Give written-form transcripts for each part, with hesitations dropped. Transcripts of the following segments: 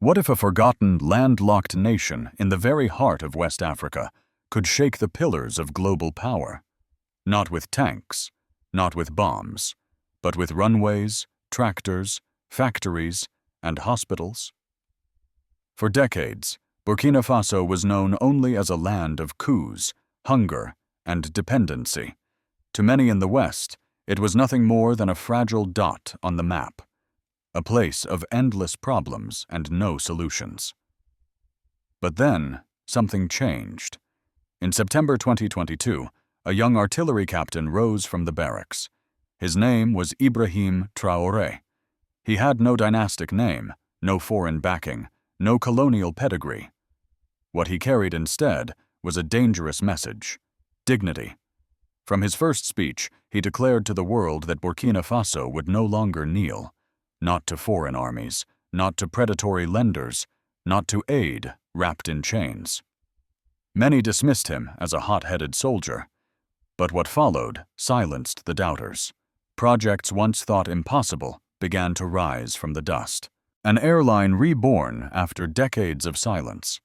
What if a forgotten, landlocked nation in the very heart of West Africa could shake the pillars of global power? Not with tanks, not with bombs, but with runways, tractors, factories, and hospitals? For decades, Burkina Faso was known only as a land of coups, hunger, and dependency. To many in the West, it was nothing more than a fragile dot on the map, a place of endless problems and no solutions. But then, something changed. In September 2022, a young artillery captain rose from the barracks. His name was Ibrahim Traoré. He had no dynastic name, no foreign backing, no colonial pedigree. What he carried instead was a dangerous message: dignity. From his first speech, he declared to the world that Burkina Faso would no longer kneel, not to foreign armies, not to predatory lenders, not to aid wrapped in chains. Many dismissed him as a hot-headed soldier, but what followed silenced the doubters. Projects once thought impossible began to rise from the dust. An airline reborn after decades of silence.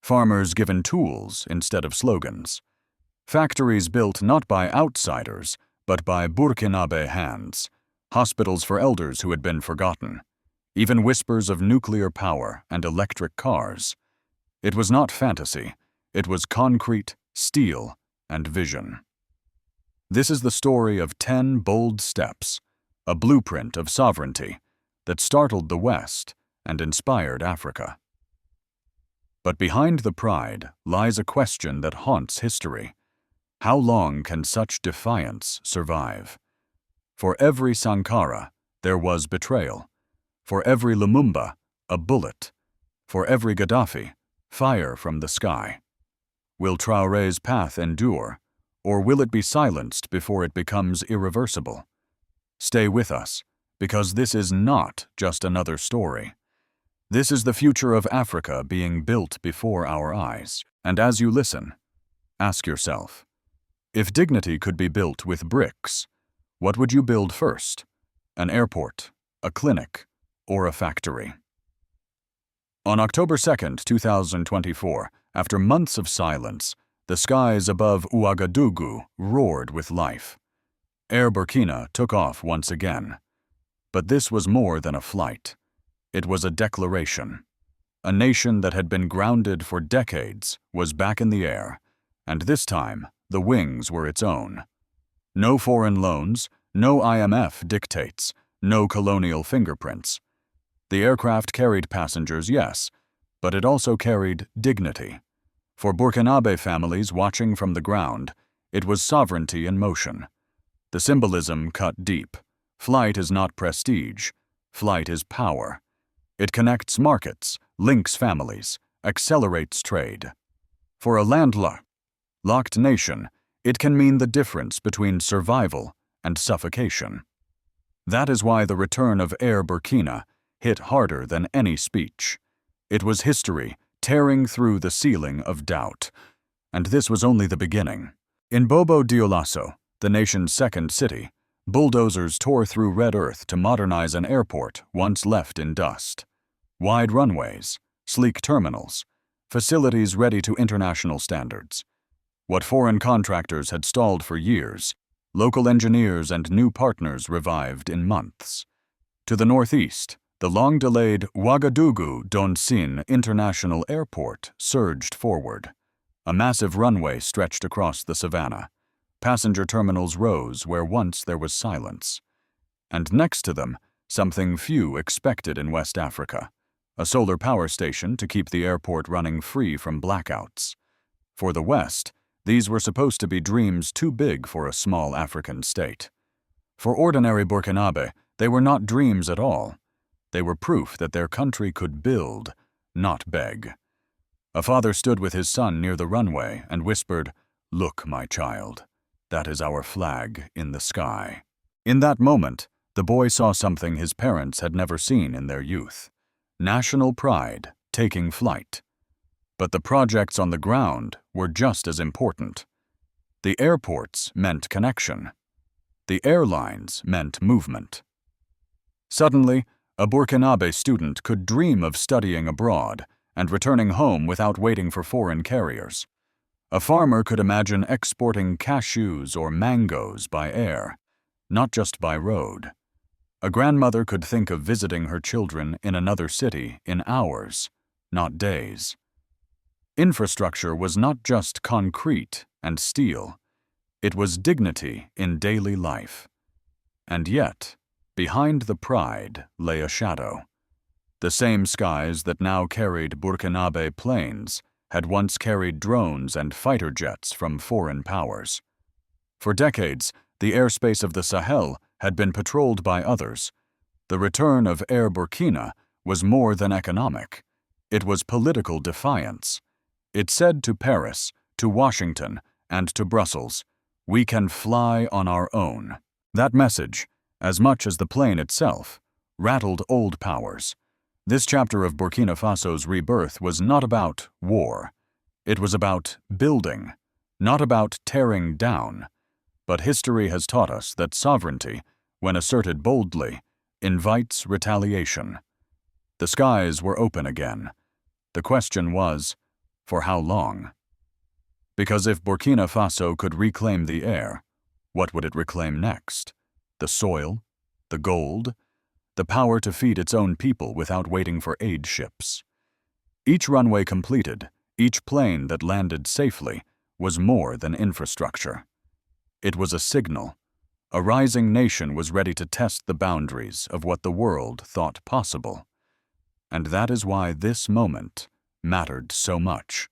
Farmers given tools instead of slogans. Factories built not by outsiders, but by Burkinabe hands. Hospitals for elders who had been forgotten. Even whispers of nuclear power and electric cars. It was not fantasy. It was concrete, steel, and vision. This is the story of 10 bold steps, a blueprint of sovereignty that startled the West and inspired Africa. But behind the pride lies a question that haunts history. How long can such defiance survive? For every Sankara, there was betrayal. For every Lumumba, a bullet. For every Gaddafi, fire from the sky. Will Traoré's path endure, or will it be silenced before it becomes irreversible? Stay with us, because this is not just another story. This is the future of Africa being built before our eyes. And as you listen, ask yourself, if dignity could be built with bricks, what would you build first? An airport, a clinic, or a factory? On October 2, 2024, after months of silence, the skies above Ouagadougou roared with life. Air Burkina took off once again. But this was more than a flight. It was a declaration. A nation that had been grounded for decades was back in the air, and this time the wings were its own. No foreign loans, no IMF dictates, no colonial fingerprints. The aircraft carried passengers, yes, but it also carried dignity. For Burkinabe families watching from the ground, it was sovereignty in motion. The symbolism cut deep. Flight is not prestige. Flight is power. It connects markets, links families, accelerates trade. For a landlocked nation, it can mean the difference between survival and suffocation. That is why the return of Air Burkina hit harder than any speech. It was history tearing through the ceiling of doubt. And this was only the beginning. In Bobo Dioulasso, the nation's second city, bulldozers tore through red earth to modernize an airport once left in dust. Wide runways, sleek terminals, facilities ready to international standards. What foreign contractors had stalled for years, local engineers and new partners revived in months. To the northeast, the long-delayed Ouagadougou-Donsin International Airport surged forward. A massive runway stretched across the savannah. Passenger terminals rose where once there was silence. And next to them, something few expected in West Africa: a solar power station to keep the airport running free from blackouts. For the West, these were supposed to be dreams too big for a small African state. For ordinary Burkinabe, they were not dreams at all. They were proof that their country could build, not beg. A father stood with his son near the runway and whispered, "Look, my child, that is our flag in the sky." In that moment, the boy saw something his parents had never seen in their youth: national pride taking flight. But the projects on the ground were just as important. The airports meant connection. The airlines meant movement. Suddenly, A Burkinabe student could dream of studying abroad and returning home without waiting for foreign carriers. A farmer could imagine exporting cashews or mangoes by air, not just by road. A grandmother could think of visiting her children in another city in hours, not days. Infrastructure was not just concrete and steel. It was dignity in daily life. And yet, behind the pride lay a shadow. The same skies that now carried Burkinabe planes had once carried drones and fighter jets from foreign powers. For decades, the airspace of the Sahel had been patrolled by others. The return of Air Burkina was more than economic. It was political defiance. It said to Paris, to Washington, and to Brussels, "We can fly on our own." That message, as much as the plane itself, rattled old powers. This chapter of Burkina Faso's rebirth was not about war. It was about building, not about tearing down. But history has taught us that sovereignty, when asserted boldly, invites retaliation. The skies were open again. The question was, for how long? Because if Burkina Faso could reclaim the air, what would it reclaim next? The soil? The gold? The power to feed its own people without waiting for aid ships? Each runway completed, each plane that landed safely, was more than infrastructure. It was a signal. A rising nation was ready to test the boundaries of what the world thought possible. And that is why this moment mattered so much.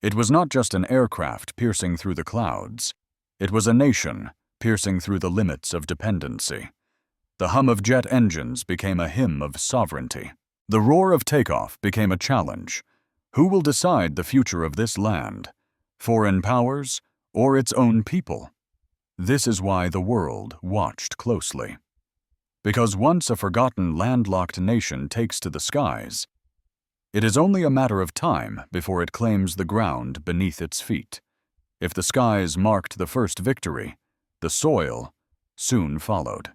It was not just an aircraft piercing through the clouds. It was a nation piercing through the limits of dependency. The hum of jet engines became a hymn of sovereignty. The roar of takeoff became a challenge. Who will decide the future of this land? Foreign powers or its own people? This is why the world watched closely. Because once a forgotten landlocked nation takes to the skies, it is only a matter of time before it claims the ground beneath its feet. If the skies marked the first victory, the soil soon followed.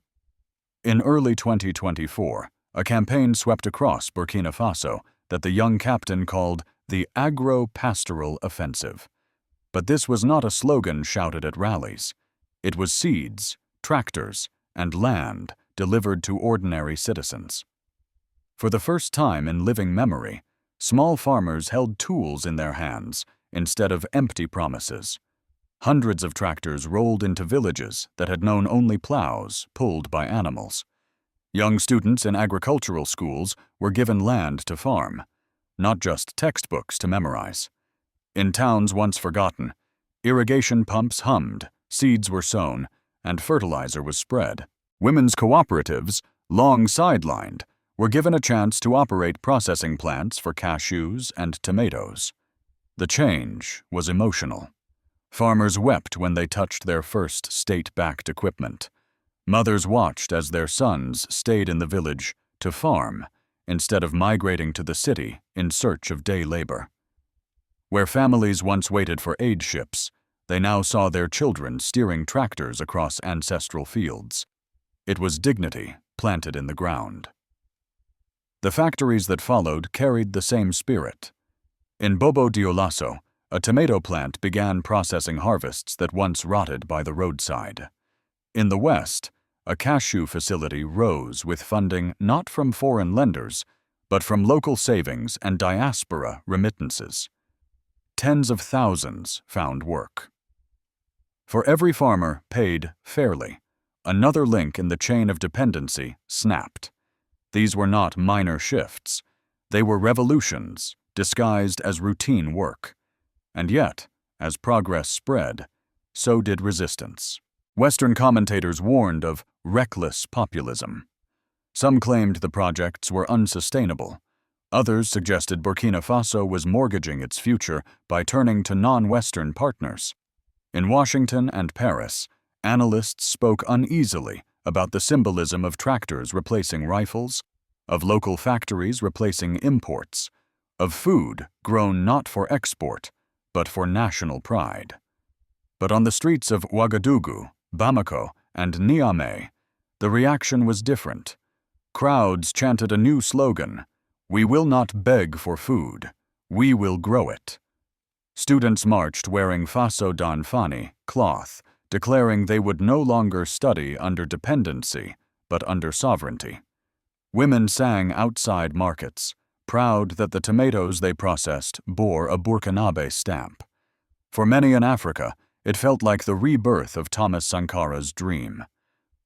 In early 2024, a campaign swept across Burkina Faso that the young captain called the Agro-Pastoral Offensive. But this was not a slogan shouted at rallies. It was seeds, tractors, and land delivered to ordinary citizens. For the first time in living memory, small farmers held tools in their hands instead of empty promises. Hundreds of tractors rolled into villages that had known only plows pulled by animals. Young students in agricultural schools were given land to farm, not just textbooks to memorize. In towns once forgotten, irrigation pumps hummed, seeds were sown, and fertilizer was spread. Women's cooperatives, long sidelined, were given a chance to operate processing plants for cashews and tomatoes. The change was emotional. Farmers wept when they touched their first state-backed equipment. Mothers watched as their sons stayed in the village to farm instead of migrating to the city in search of day labor. Where families once waited for aid ships, they now saw their children steering tractors across ancestral fields. It was dignity planted in the ground. The factories that followed carried the same spirit. In Bobo Dioulasso, a tomato plant began processing harvests that once rotted by the roadside. In the West, a cashew facility rose with funding not from foreign lenders, but from local savings and diaspora remittances. Tens of thousands found work. For every farmer paid fairly, another link in the chain of dependency snapped. These were not minor shifts. They were revolutions disguised as routine work. And yet, as progress spread, so did resistance. Western commentators warned of reckless populism. Some claimed the projects were unsustainable. Others suggested Burkina Faso was mortgaging its future by turning to non-Western partners. In Washington and Paris, analysts spoke uneasily about the symbolism of tractors replacing rifles, of local factories replacing imports, of food grown not for export, but for national pride. But on the streets of Ouagadougou, Bamako, and Niamey, the reaction was different. Crowds chanted a new slogan: "We will not beg for food, we will grow it." Students marched wearing faso dan fani, cloth, declaring they would no longer study under dependency, but under sovereignty. Women sang outside markets, proud that the tomatoes they processed bore a Burkinabe stamp. For many in Africa, it felt like the rebirth of Thomas Sankara's dream.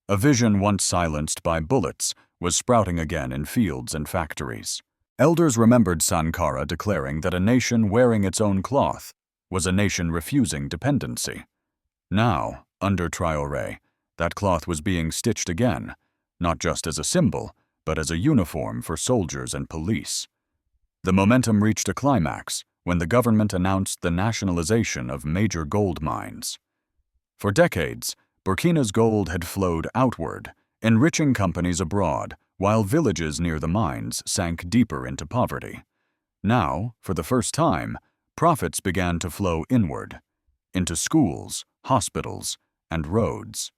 A vision once silenced by bullets was sprouting again in fields and factories. Elders remembered Sankara declaring that a nation wearing its own cloth was a nation refusing dependency. Now, under Traore, that cloth was being stitched again, not just as a symbol, but as a uniform for soldiers and police. The momentum reached a climax when the government announced the nationalization of major gold mines. For decades, Burkina's gold had flowed outward, enriching companies abroad, while villages near the mines sank deeper into poverty. Now, for the first time, profits began to flow inward, into schools, hospitals, and roads.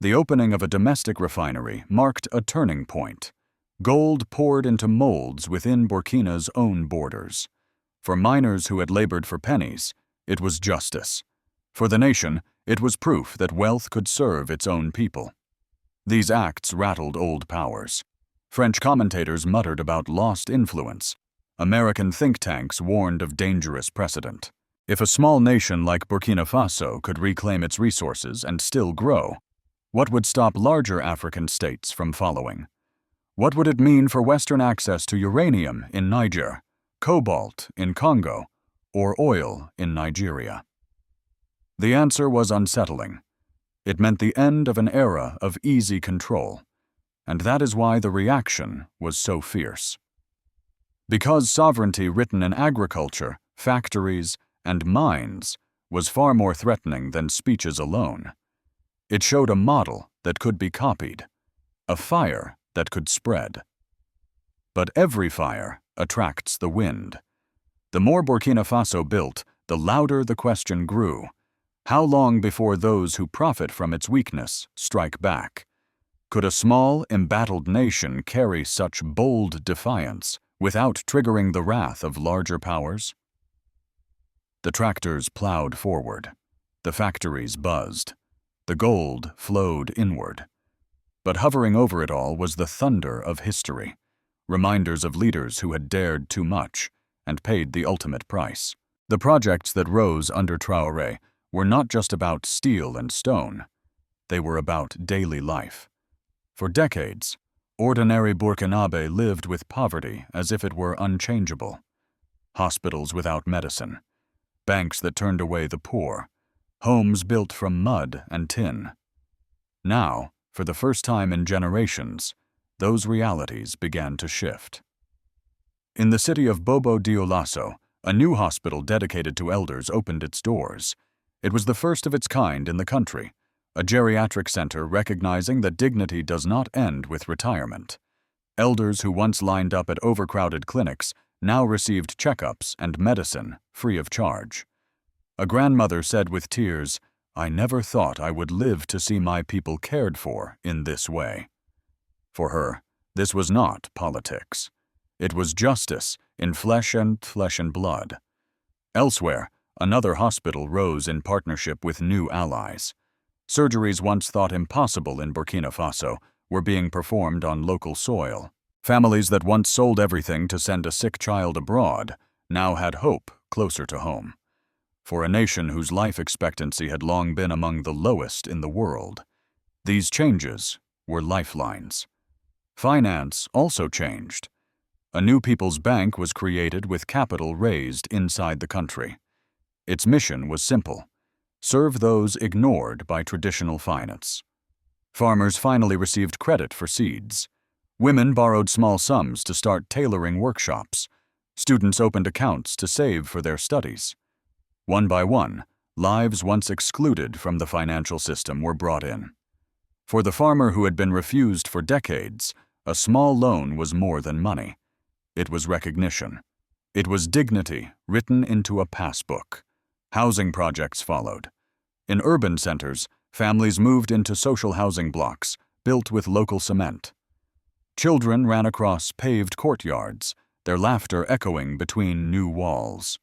The opening of a domestic refinery marked a turning point. Gold poured into molds within Burkina's own borders. For miners who had labored for pennies, it was justice. For the nation, it was proof that wealth could serve its own people. These acts rattled old powers. French commentators muttered about lost influence. American think tanks warned of dangerous precedent. If a small nation like Burkina Faso could reclaim its resources and still grow, what would stop larger African states from following? What would it mean for Western access to uranium in Niger, cobalt in Congo, or oil in Nigeria? The answer was unsettling. It meant the end of an era of easy control, and that is why the reaction was so fierce. Because sovereignty written in agriculture, factories, and mines was far more threatening than speeches alone. It showed a model that could be copied, a fire that could spread. But every fire attracts the wind. The more Burkina Faso built, the louder the question grew. How long before those who profit from its weakness strike back? Could a small, embattled nation carry such bold defiance without triggering the wrath of larger powers? The tractors plowed forward. The factories buzzed. The gold flowed inward. But hovering over it all was the thunder of history, reminders of leaders who had dared too much and paid the ultimate price. The projects that rose under Traore were not just about steel and stone. They were about daily life. For decades, ordinary Burkinabe lived with poverty as if it were unchangeable. Hospitals without medicine, banks that turned away the poor, homes built from mud and tin. Now, for the first time in generations, those realities began to shift. In the city of Bobo Dioulasso, a new hospital dedicated to elders opened its doors. It was the first of its kind in the country, a geriatric center recognizing that dignity does not end with retirement. Elders who once lined up at overcrowded clinics now received checkups and medicine free of charge. A grandmother said with tears, "I never thought I would live to see my people cared for in this way." For her, this was not politics. It was justice in flesh and blood. Elsewhere, another hospital rose in partnership with new allies. Surgeries once thought impossible in Burkina Faso were being performed on local soil. Families that once sold everything to send a sick child abroad now had hope closer to home. For a nation whose life expectancy had long been among the lowest in the world, these changes were lifelines. Finance also changed. A new People's Bank was created with capital raised inside the country. Its mission was simple: serve those ignored by traditional finance. Farmers finally received credit for seeds. Women borrowed small sums to start tailoring workshops. Students opened accounts to save for their studies. One by one, lives once excluded from the financial system were brought in. For the farmer who had been refused for decades, a small loan was more than money. It was recognition. It was dignity written into a passbook. Housing projects followed. In urban centers, families moved into social housing blocks built with local cement. Children ran across paved courtyards, their laughter echoing between new walls.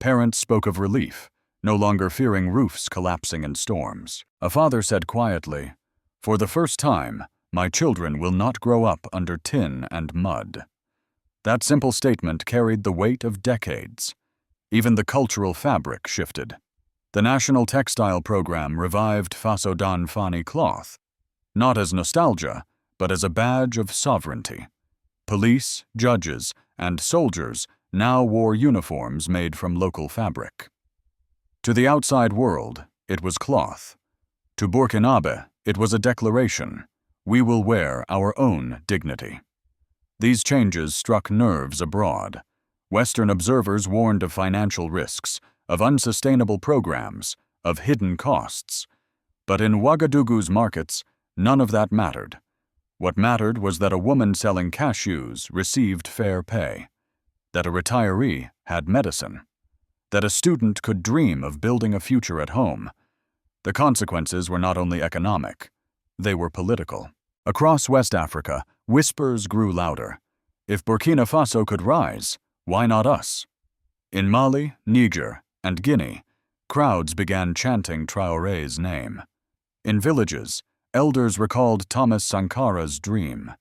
Parents spoke of relief, no longer fearing roofs collapsing in storms. A father said quietly, "For the first time, my children will not grow up under tin and mud." That simple statement carried the weight of decades. Even the cultural fabric shifted. The National Textile Program revived Faso Fani cloth, not as nostalgia, but as a badge of sovereignty. Police, judges, and soldiers now wore uniforms made from local fabric. To the outside world, it was cloth. To Burkina, it was a declaration: we will wear our own dignity. These changes struck nerves abroad. Western observers warned of financial risks, of unsustainable programs, of hidden costs. But in Ouagadougou's markets, none of that mattered. What mattered was that a woman selling cashews received fair pay, that a retiree had medicine, that a student could dream of building a future at home. The consequences were not only economic, they were political. Across West Africa, whispers grew louder. If Burkina Faso could rise, why not us? In Mali, Niger, and Guinea, crowds began chanting Traoré's name. In villages, elders recalled Thomas Sankara's dream.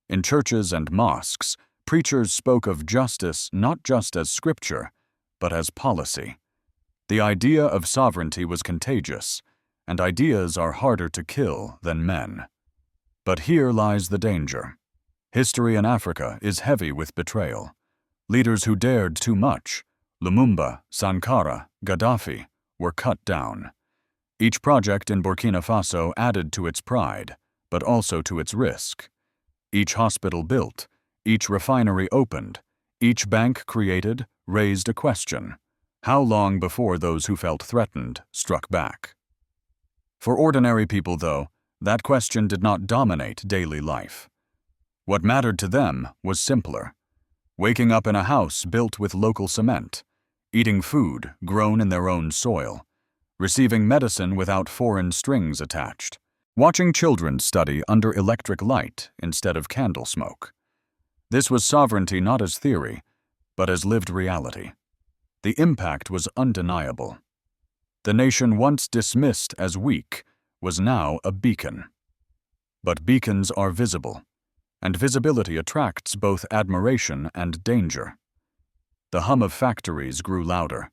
In churches and mosques, preachers spoke of justice not just as scripture, but as policy. The idea of sovereignty was contagious, and ideas are harder to kill than men. But here lies the danger. History in Africa is heavy with betrayal. Leaders who dared too much, Lumumba, Sankara, Gaddafi, were cut down. Each project in Burkina Faso added to its pride, but also to its risk. Each hospital built, each refinery opened, each bank created raised a question: how long before those who felt threatened struck back? For ordinary people, though, that question did not dominate daily life. What mattered to them was simpler: waking up in a house built with local cement, eating food grown in their own soil, receiving medicine without foreign strings attached, watching children study under electric light instead of candle smoke. This was sovereignty not as theory, but as lived reality. The impact was undeniable. The nation once dismissed as weak was now a beacon. But beacons are visible, and visibility attracts both admiration and danger. The hum of factories grew louder.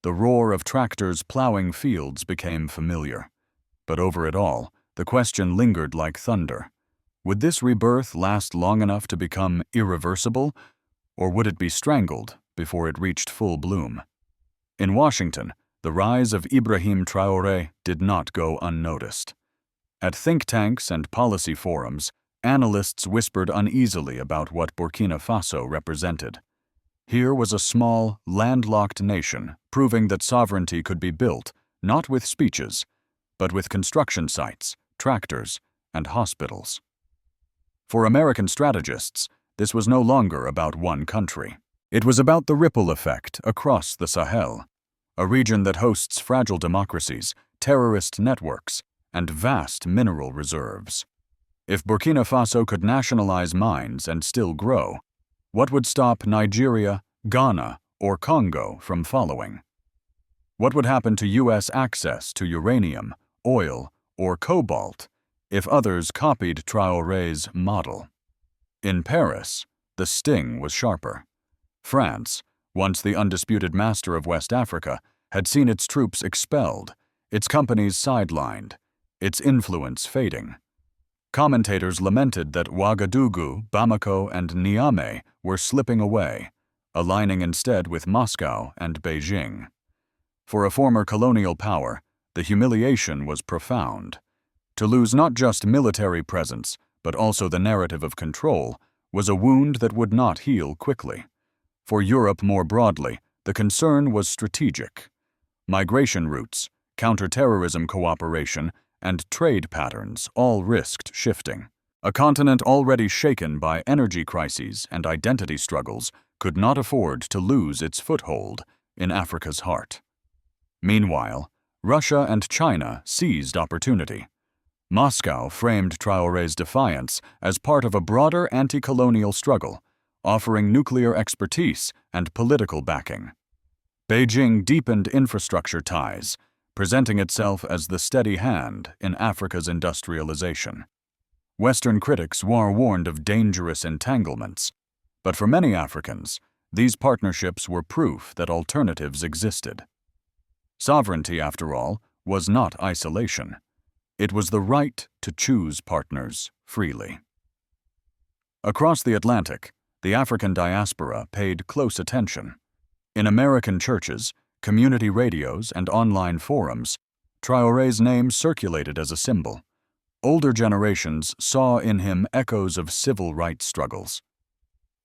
The roar of tractors plowing fields became familiar. But over it all, the question lingered like thunder. Would this rebirth last long enough to become irreversible, or would it be strangled before it reached full bloom? In Washington, the rise of Ibrahim Traoré did not go unnoticed. At think tanks and policy forums, analysts whispered uneasily about what Burkina Faso represented. Here was a small, landlocked nation proving that sovereignty could be built not with speeches, but with construction sites, tractors, and hospitals. For American strategists, this was no longer about one country. It was about the ripple effect across the Sahel, a region that hosts fragile democracies, terrorist networks, and vast mineral reserves. If Burkina Faso could nationalize mines and still grow, what would stop Nigeria, Ghana, or Congo from following? What would happen to U.S. access to uranium, oil, or cobalt if others copied Traoré's model? In Paris, the sting was sharper. France, once the undisputed master of West Africa, had seen its troops expelled, its companies sidelined, its influence fading. Commentators lamented that Ouagadougou, Bamako, and Niamey were slipping away, aligning instead with Moscow and Beijing. For a former colonial power, the humiliation was profound. To lose not just military presence, but also the narrative of control, was a wound that would not heal quickly. For Europe more broadly, the concern was strategic. Migration routes, counterterrorism cooperation, and trade patterns all risked shifting. A continent already shaken by energy crises and identity struggles could not afford to lose its foothold in Africa's heart. Meanwhile, Russia and China seized opportunity. Moscow framed Traoré's defiance as part of a broader anti-colonial struggle, offering nuclear expertise and political backing. Beijing deepened infrastructure ties, presenting itself as the steady hand in Africa's industrialization. Western critics warned of dangerous entanglements, but for many Africans, these partnerships were proof that alternatives existed. Sovereignty, after all, was not isolation. It was the right to choose partners freely. Across the Atlantic, the African diaspora paid close attention. In American churches, community radios, and online forums, Traoré's name circulated as a symbol. Older generations saw in him echoes of civil rights struggles.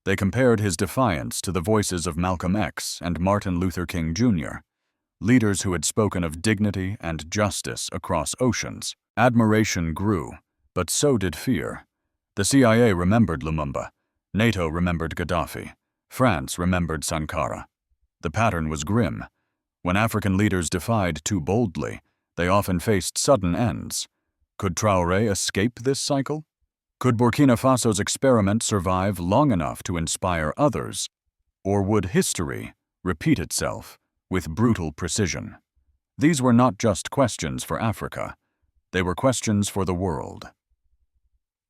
They compared his defiance to the voices of Malcolm X and Martin Luther King Jr., leaders who had spoken of dignity and justice across oceans. Admiration grew, but so did fear. The CIA remembered Lumumba, NATO remembered Gaddafi, France remembered Sankara. The pattern was grim. When African leaders defied too boldly, they often faced sudden ends. Could Traoré escape this cycle? Could Burkina Faso's experiment survive long enough to inspire others? Or would history repeat itself with brutal precision? These were not just questions for Africa. They were questions for the world.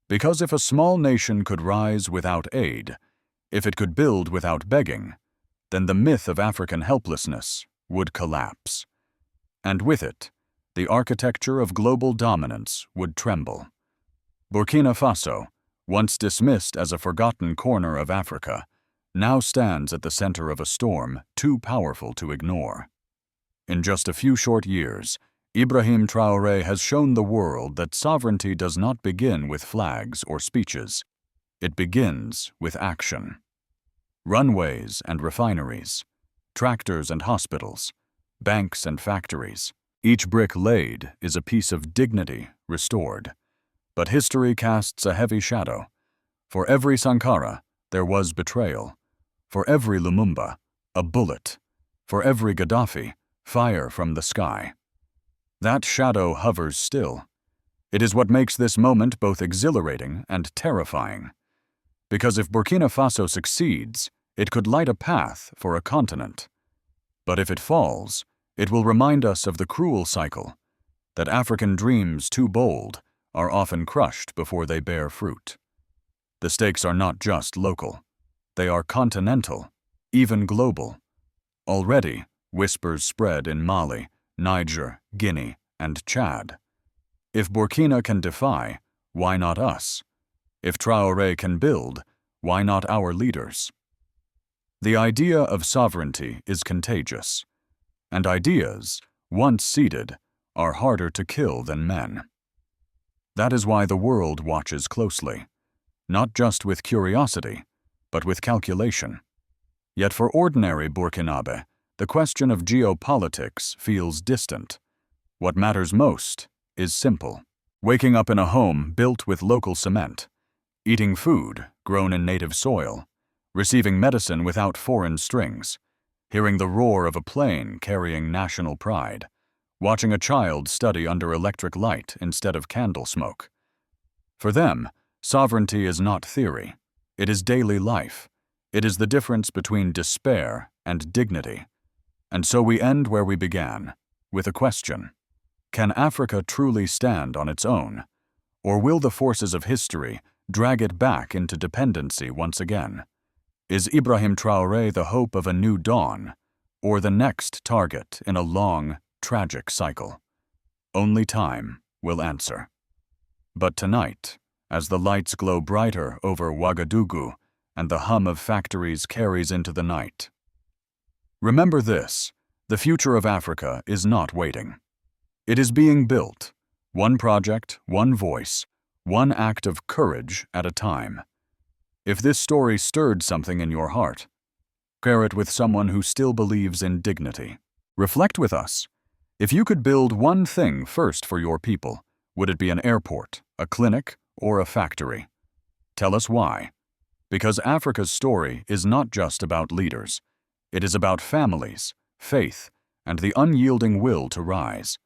Because if a small nation could rise without aid, if it could build without begging, then the myth of African helplessness would collapse. And with it, the architecture of global dominance would tremble. Burkina Faso, once dismissed as a forgotten corner of Africa, now stands at the center of a storm too powerful to ignore. In just a few short years, Ibrahim Traoré has shown the world that sovereignty does not begin with flags or speeches. It begins with action. Runways and refineries, tractors and hospitals, banks and factories. Each brick laid is a piece of dignity restored. But history casts a heavy shadow. For every Sankara, there was betrayal. For every Lumumba, a bullet. For every Gaddafi, fire from the sky. That shadow hovers still. It is what makes this moment both exhilarating and terrifying. Because if Burkina Faso succeeds, it could light a path for a continent. But if it falls, it will remind us of the cruel cycle, that African dreams too bold are often crushed before they bear fruit. The stakes are not just local. They are continental, even global. Already, whispers spread in Mali, Niger, Guinea, and Chad. If Burkina can defy, why not us? If Traoré can build, why not our leaders? The idea of sovereignty is contagious, and ideas, once seeded, are harder to kill than men. That is why the world watches closely, not just with curiosity, but with calculation. Yet for ordinary Burkinabe, the question of geopolitics feels distant. What matters most is simple. Waking up in a home built with local cement, eating food grown in native soil, receiving medicine without foreign strings, hearing the roar of a plane carrying national pride, watching a child study under electric light instead of candle smoke. For them, sovereignty is not theory. It is daily life. It is the difference between despair and dignity. And so we end where we began, with a question. Can Africa truly stand on its own? Or will the forces of history drag it back into dependency once again? Is Ibrahim Traoré the hope of a new dawn, or the next target in a long, tragic cycle? Only time will answer. But tonight, as the lights glow brighter over Ouagadougou and the hum of factories carries into the night, remember this: the future of Africa is not waiting. It is being built, one project, one voice, one act of courage at a time. If this story stirred something in your heart, share it with someone who still believes in dignity. Reflect with us. If you could build one thing first for your people, would it be an airport, a clinic, or a factory? Tell us why. Because Africa's story is not just about leaders. It is about families, faith, and the unyielding will to rise.